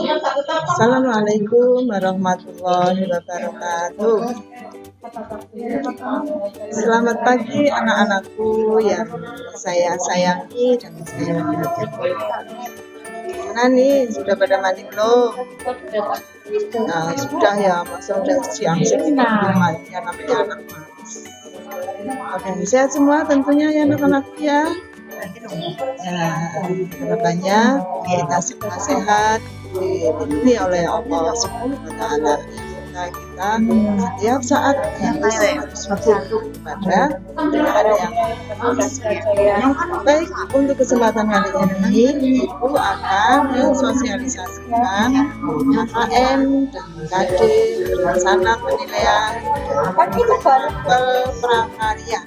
Assalamualaikum warahmatullahi wabarakatuh. Selamat pagi anak-anakku yang saya sayangi dan saya hormati. Mana nih, sudah pada mandi belum? Nah, sudah ya, masa udah siang sih mandi namanya anak mas. Oke, sehat semua tentunya ya anak-anakku ya. Harapannya kita semua sehat, dilindungi oleh Allah Subhanahu wa Ta'ala. Kita setiap saat harus bersyukur kepada Tuhan yang baik. Untuk kesempatan kali ini Ibu akan mensosialisasikan KKM dan KD rencana penilaian prakarya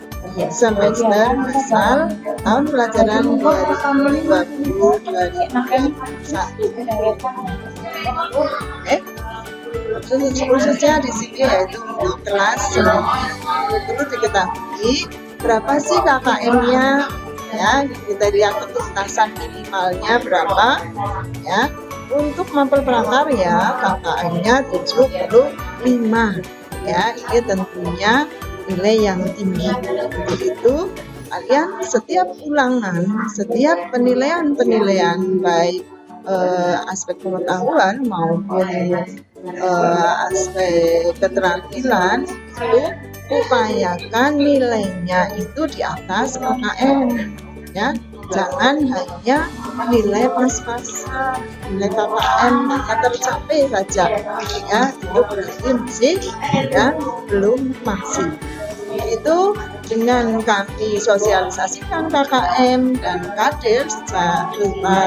semester asal tahun pelajaran 2020-2021. Khususnya di sini yaitu untuk kelas perlu diketahui berapa sih KKM-nya ya, kita lihat ketuntasan minimalnya berapa ya. Untuk mapel prakarya KKM-nya 75 ya, ini tentunya nilai yang tinggi. Untuk itu kalian setiap ulangan, setiap penilaian baik aspek pengetahuan maupun aspek keterampilan itu upayakan nilainya itu di atas KKM ya, jangan hanya nilai pas-pasan, nilai KKM tercapai saja ya, itu berarti masih ya belum maksimal. Itu dengan kami sosialisasikan KKM dan KD secara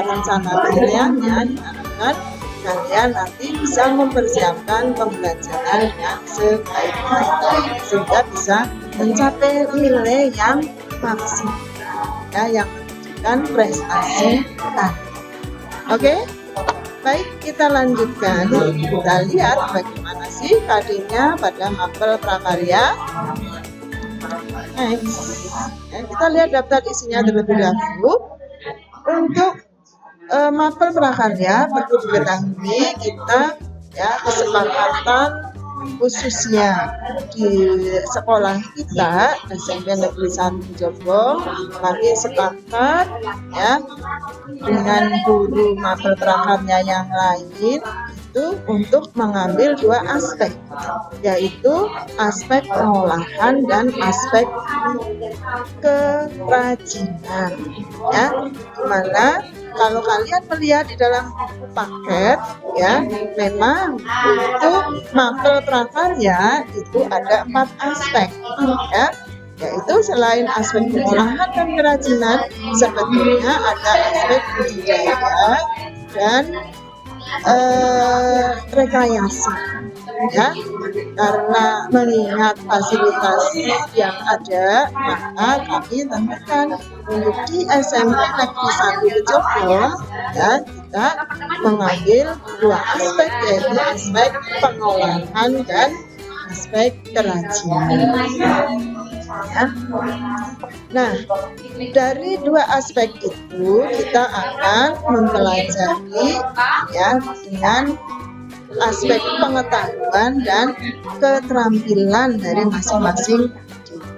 rencana penilaiannya, diharapkan kalian nanti bisa mempersiapkan pembelajaran yang sebaik-baiknya sehingga bisa mencapai nilai yang maksimal ya, yang menunjukkan prestasi kita. Oke? Baik, kita lanjutkan. Kita lihat bagaimana sih KD-nya pada mapel prakarya. Next. Ya, kita lihat daftar isinya terlebih dahulu. Untuk mapel prakarya perlu diketahui kita ya, kesepakatan khususnya di sekolah kita SMP Negeri 1 Jombang, kami sepakat ya dengan guru mapel prakarya yang lain itu untuk mengambil dua aspek, yaitu aspek pengolahan dan aspek kerajinan ya, dimana kalau kalian melihat di dalam buku paket ya, memang untuk mapel prakarya itu ada 4 aspek ya, yaitu selain aspek pengolahan dan kerajinan sebetulnya ada aspek budidaya dan rekayasa ya. Karena mengingat fasilitas yang ada, maka kami tentukan untuk di SMP Negeri 1 Jombang ya, kita mengambil dua aspek, yaitu aspek pengolahan dan aspek kerajinan ya. Nah, dari dua aspek itu kita akan mempelajari ya dengan aspek pengetahuan dan keterampilan dari masing-masing.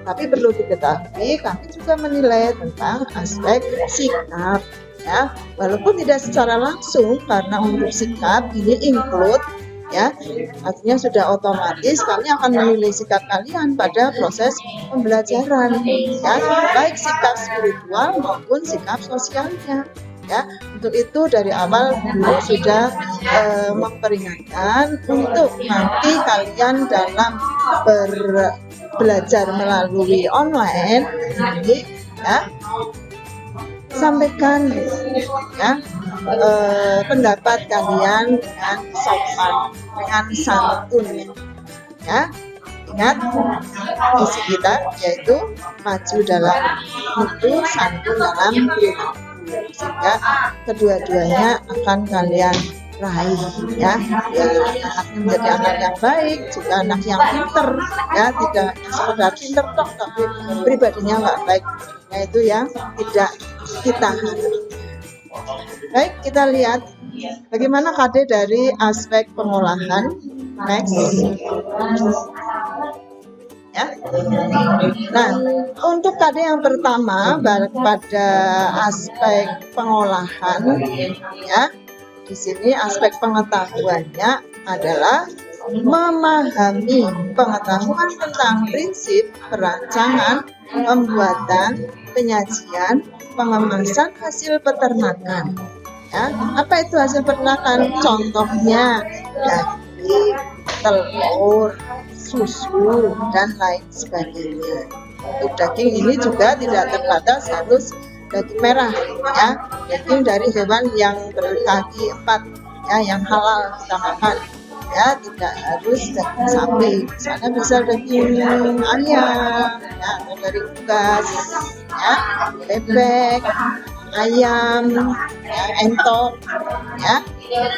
Tapi perlu diketahui kami juga menilai tentang aspek sikap ya, walaupun tidak secara langsung, karena untuk sikap ini include ya, artinya sudah otomatis kami akan menilai sikap kalian pada proses pembelajaran ya, baik sikap spiritual maupun sikap sosialnya ya. Untuk itu dari awal guru sudah memperingatkan untuk nanti kalian dalam belajar melalui online ini ya, sampaikan ya pendapat kalian dengan sopan, dengan santun ya. Ingat isi kita yaitu maju dalam mutu, santun dalam perilaku, sehingga kedua-duanya akan kalian raih ya, anaknya menjadi anak yang baik, juga anak yang pinter ya, tidak sekedar pinter toh tapi pribadinya nggak baik. Nah, itu yang tidak kita harapkan. Baik, kita lihat Bagaimana KD dari aspek pengolahan? Next. Ya. Nah, untuk KD yang pertama pada aspek pengolahan, ya, di sini aspek pengetahuannya adalah memahami pengetahuan tentang prinsip perancangan, pembuatan, penyajian, pengemasan hasil peternakan. Ya, apa itu hasil peternakan? Contohnya daging, telur, susu, dan lain sebagainya. Untuk daging ini juga tidak terbatas harus daging merah, ya, daging dari hewan yang berkaki 4, ya, yang halal kita makan. Ya, tidak harus daging sapi, misalnya bisa daging ayam, ya, atau dari unggas, ya, bebek, ayam, ya, entok, ya,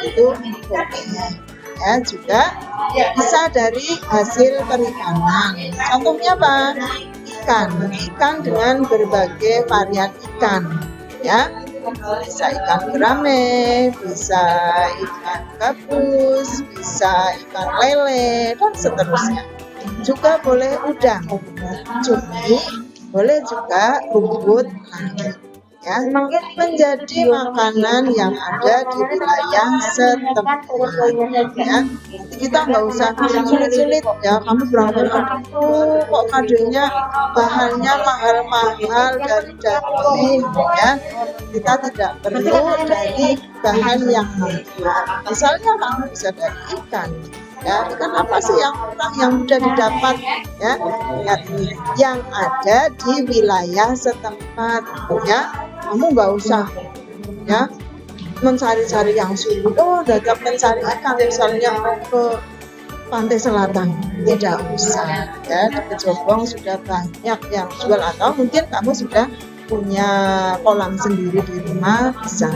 itu boleh. Ya, juga bisa dari hasil perikanan. Contohnya apa? Ikan dengan berbagai varian ikan, ya. Bisa ikan gurame, bisa ikan gabus, bisa ikan lele, dan seterusnya. Juga boleh udang, cumi, boleh juga rumput laut. Ya, menjadi makanan yang ada di wilayah setempat. Ya, kita nggak usah sulit-sulit, ya. Kamu berangkat, kok kadenya bahannya mahal-mahal dari daging, ya. Kita tidak perlu dari bahan yang mahal. Misalnya kamu bisa dari ikan. Ya, ikan apa sih yang murah, yang mudah didapat, ya, yang ada di wilayah setempat, ya. Kamu nggak usah, ya, mencari-cari yang sulit. Oh, dapat mencari ikan misalnya ke pantai selatan, tidak usah, ya. Di Kejombong sudah banyak yang jual, atau mungkin kamu sudah punya kolam sendiri di rumah, bisa,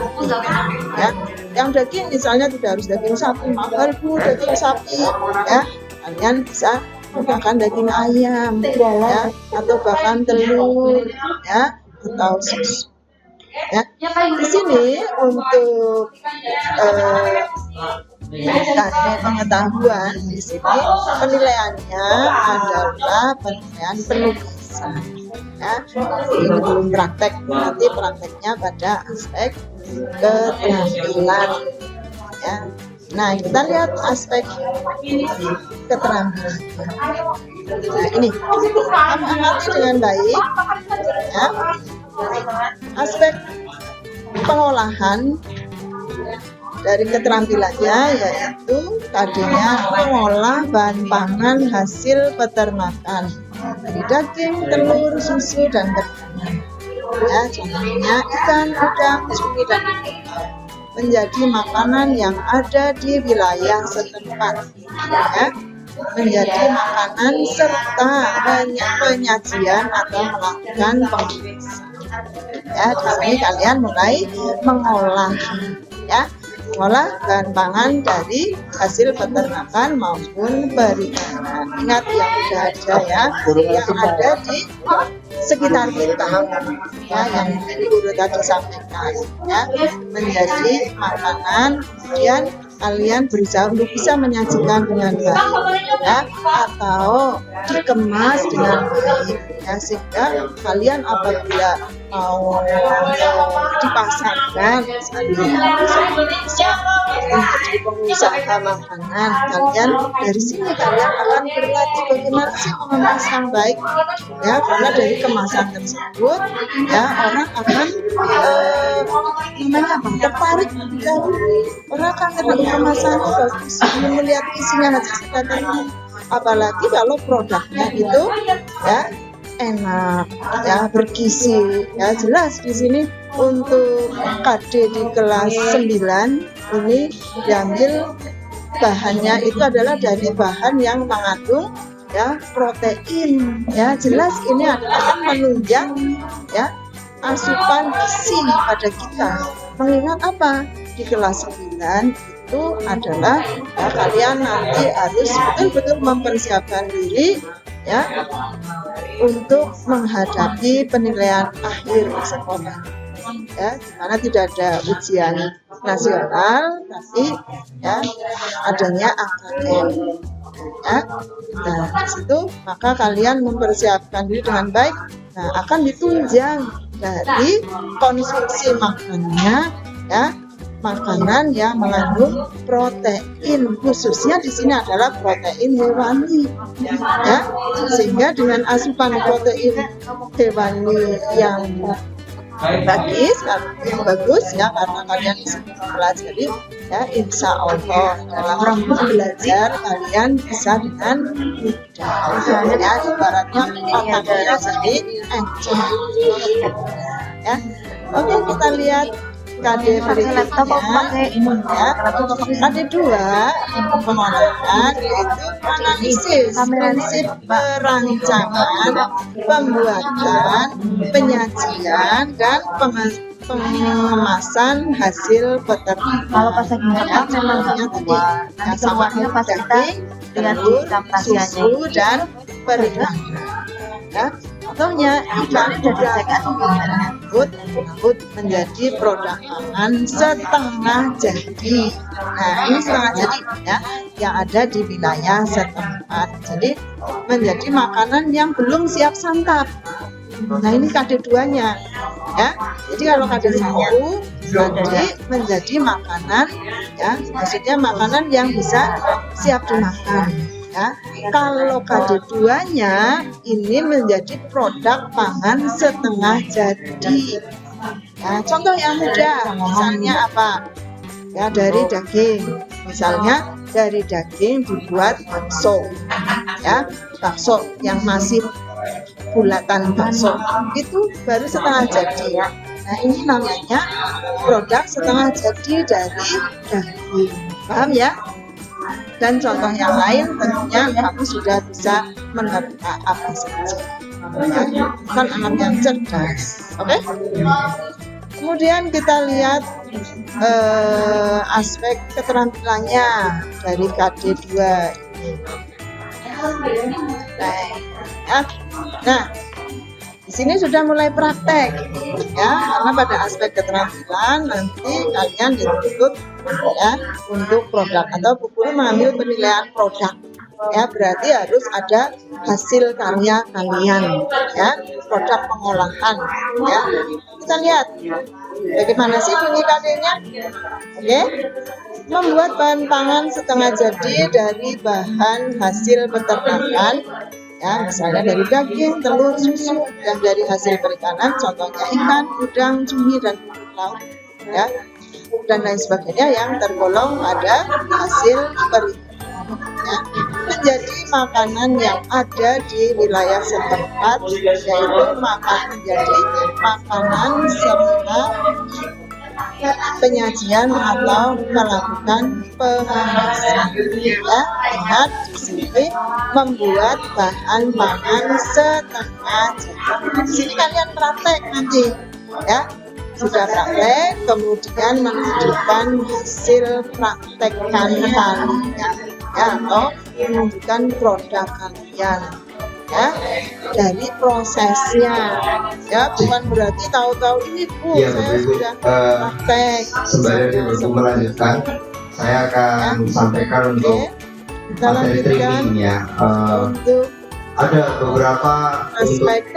ya. Yang daging misalnya tidak harus daging sapi, mahal Bu daging sapi, ya, kalian bisa menggunakan daging ayam, ya, atau bahkan telur, ya, atau susu. Ya, di sini untuk KD pengetahuan, di sini penilaiannya adalah penilaian penulisan. Ya, ini belum praktek, nanti prakteknya pada aspek keterampilan. Ya, nah kita lihat aspek keterampilan. Nah, ini kamu amati dengan baik, ya. Aspek pengolahan dari keterampilannya yaitu tadinya mengolah bahan pangan hasil peternakan dari daging, telur, susu, dan perikanan. Ya, contohnya ikan, udang, cumi, dan ikan menjadi makanan yang ada di wilayah setempat. Ya, menjadi makanan serta penyajian atau melakukan pengemasan. Ya, di sini kalian mulai mengolah, ya, mengolah bahan pangan dari hasil peternakan maupun perikanan. Ingat yang sudah ada, ya, yang ada di sekitar kita, ya, yang guru tadi sampaikan, ya, menjadi makanan, kemudian kalian berusaha untuk bisa menyajikan dengan baik, ya, atau dikemas dengan baik, ya, sehingga kalian apabila mau dipasarkan, misalnya bisa menjadi pengusaha makanan, kalian dari sini kalian akan berlatih bagaimana sih mengemas yang baik, ya, karena dari kemasan tersebut, ya, orang akan tertarik, ya, orang akan tertarik kemasannya bagus, melihat isinya saja sudah tertarik, apalagi kalau produknya itu, ya, enak, ya, bergizi, ya, jelas di sini untuk KD di kelas 9 ini diambil bahannya itu adalah dari bahan yang mengandung, ya, protein, ya, jelas ini akan menunjang, ya, asupan gizi pada kita. Mengingat apa? Di kelas 9 itu adalah, ya, kalian nanti harus betul-betul mempersiapkan diri, ya, untuk menghadapi penilaian akhir sekolah. ya, di mana tidak ada ujian nasional, tapi ya adanya AKN. Ya. Nah, di situ maka kalian mempersiapkan diri dengan baik. Nah, akan ditunjang dari konsumsi makanannya, ya, makanan yang mengandung protein, khususnya di sini adalah protein hewani, ya, sehingga dengan asupan protein hewani yang bagus ya, karena kalian mempelajari ya, insya Allah dalam belajar kalian bisa dengan mudah ya, ibaratnya otaknya jadi encer ya. Oke, kita lihat KD berikutnya ya. KD 2 pengolahan yaitu analisis prinsip perancangan, pembuatan, penyajian, dan pengemasan hasil peternakan. Kalau pas lagi makan memang tadi yang sama pas kita dengan susu dan perikanan ya. Contohnya ikan udang menjadi produk pangan setengah jadi. Nah, ini setengah jadi ya, yang ada di wilayah setempat. Jadi menjadi makanan yang belum siap santap. Nah, ini KD 2-nya ya. Jadi kalau KD 1 nanti menjadi makanan ya, maksudnya makanan yang bisa siap dimakan. Ya, kalau KD 2-nya ini menjadi produk pangan setengah jadi. Ya, contoh yang mudah, misalnya apa? Ya, dari daging. Misalnya dari daging dibuat bakso. Ya, bakso yang masih bulatan bakso itu baru setengah jadi. Nah, ini namanya produk setengah jadi dari daging. Paham ya? Dan contoh yang lain tentunya kamu sudah bisa menerka apa saja. Ya, bukan anak yang cerdas. Oke? Kemudian kita lihat aspek keterampilannya dari KD 2 ini. Nah, di sini sudah mulai praktek ya, karena pada aspek keterampilan nanti kalian dituntut ya untuk produk atau Bu Guru mengambil penilaian produk ya, berarti harus ada hasil karya kalian ya, produk pengolahan ya. Kita lihat bagaimana sih bunyi KD-nya. Oke, membuat bahan pangan setengah jadi dari bahan hasil peternakan ya, misalnya dari daging, telur, susu, dan dari hasil perikanan, contohnya ikan, udang, cumi, dan rumput laut ya, dan lain sebagainya yang tergolong pada hasil perikanan ya, menjadi makanan yang ada di wilayah setempat, yaitu menjadi makanan serta penyajian atau melakukan pengemasan ya. Ingat di sini membuat bahan pangan setengah jadi. Di sini kalian praktek nanti ya, sudah praktek kemudian menunjukkan hasil praktek kalian ya, atau menunjukkan produk kalian ya, dari prosesnya ya, bukan berarti tahu-tahu ini Bu ya, saya sudah praktek. Sembari melanjutkan, saya akan sampaikan untuk materi training ya. Untuk ada beberapa aspek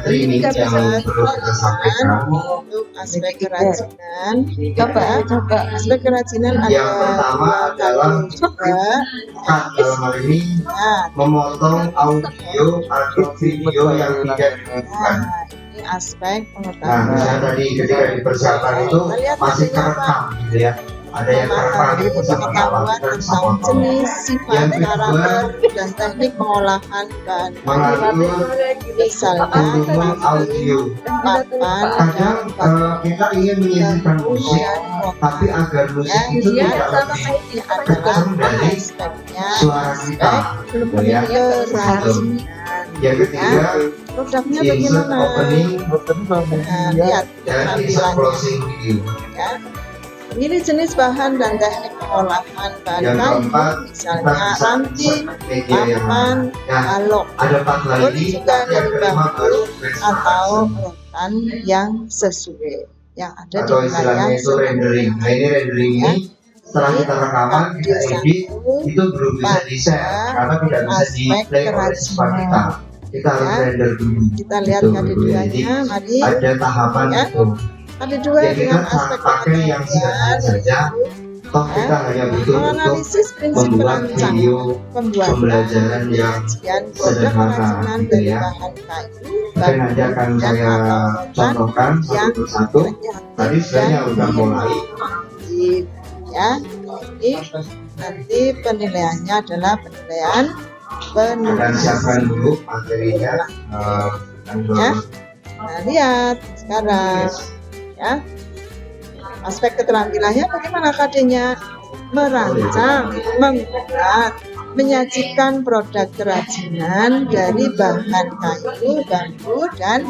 training yang perlu kita sampaikan. Untuk aspek kerajinan, coba aspek kerajinan Yang ada pertama adalah juga dalam hal ini memotong audio atau video yang tidak dibutuhkan. ini aspek Nah, pengetahuan. misalnya tadi ketika di persiapan itu masih kerekam gitu ya. Ada yang kerekam di Pengetahuan tentang jenis, sifat, karakter, dan teknik pengolahan bahan mengatur misalnya volume audio. papan Kadang kita ingin menyisipkan musik, tapi agar musik itu tidak lebih ini adalah kencang dari aspeknya suara kita. gitu ya. kerajinan. Yang ketiga, Produknya insert bagaimana? opening Nah, lihat dan insert tampilannya closing video. ya. Ini jenis bahan dan teknik pengolahan bahan Yang kayu, keempat, misalnya kita bisa ranting, media yang papan, Nah, balok. ada 4 Boleh lagi, juga yang dari kelima bambu baru atau rotan yang sesuai. yang ada di atau wilayah istilahnya itu rendering. Nah ini rendering ini setelah kita rekaman, kita edit, itu belum bisa di-share karena tidak bisa di-play oleh siswa kita. Kita harus render dulu. Kita lihat Gitu, KD2-nya, mari. ada tahapan Ya. itu. KD2 Jadi kita dengan aspek pakai yang sederhana saja. Toh kita hanya butuh untuk menganalisis prinsip membuat perancang video pembuatan pembelajaran yang kajian produk sederhana kerajinan gitu dari ya. bahan kayu, Mungkin nanti akan saya contohkan satu persatu. Tadi sebenarnya udah mulai. Ya, ini nanti penilaiannya adalah penilaian Akan siapkan dulu materinya. ya. Nah, lihat sekarang ya. Aspek keterampilannya bagaimana KD-nya? Merancang, membuat, menyajikan produk kerajinan dari bahan kayu, bambu, dan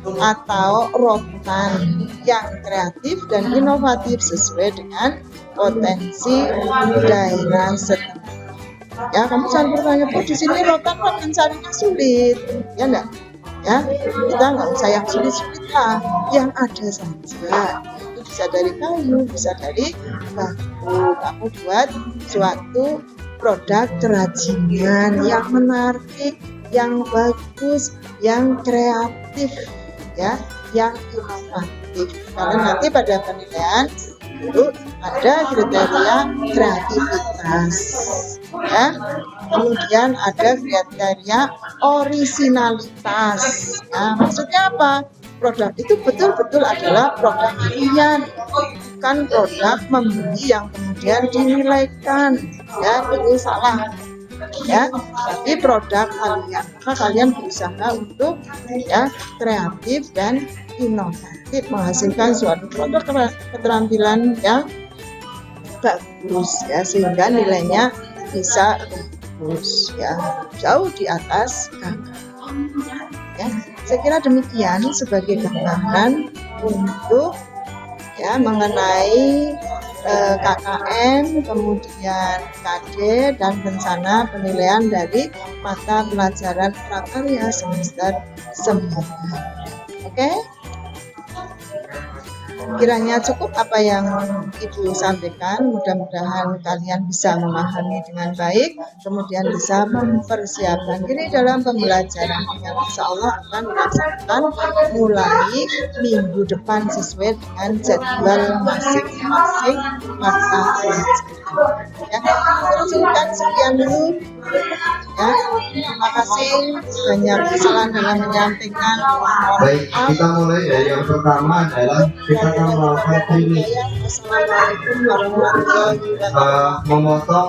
atau rotan yang kreatif dan inovatif sesuai dengan potensi daerah setempat. Ya, kamu jangan bertanya, "Oh, di sini rotan mencarinya sulit." Ya enggak? Ya, kita nggak usah yang sulit-sulit lah, yang ada saja. Itu bisa dari kayu, bisa dari bambu. Kamu buat suatu produk kerajinan yang menarik, yang bagus, yang kreatif, ya, yang inovatif. Karena nanti pada penilaian itu ada kriteria kreativitas, ya. Kemudian ada kriteria orisinalitas. Nah, maksudnya apa? Produk itu betul-betul adalah produk kalian, bukan produk membeli yang kemudian dinilaikan. Ya, ini salah. Ya, tapi produk kalian. Maka kalian berusaha untuk ya kreatif dan inovatif, menghasilkan suatu produk keterampilan yang bagus ya, sehingga nilainya bisa bagus ya, jauh di atas ya. Saya kira demikian sebagai gambaran untuk ya mengenai KKN, kemudian KD dan rencana penilaian dari mata pelajaran prakarya semester 9. Oke? Kiranya cukup apa yang Ibu sampaikan. Mudah-mudahan kalian bisa memahami dengan baik, kemudian bisa mempersiapkan diri dalam pembelajaran yang insya Allah akan dilaksanakan mulai minggu depan sesuai dengan jadwal masing-masing mata pelajaran. Ya, izinkan sekian dulu. Ya, terima kasih banyak kesalahan dalam menyampaikan. Baik, kita mulai dari yang pertama adalah kita akan melakukan training Assalamualaikum warahmatullahi wabarakatuh. memotong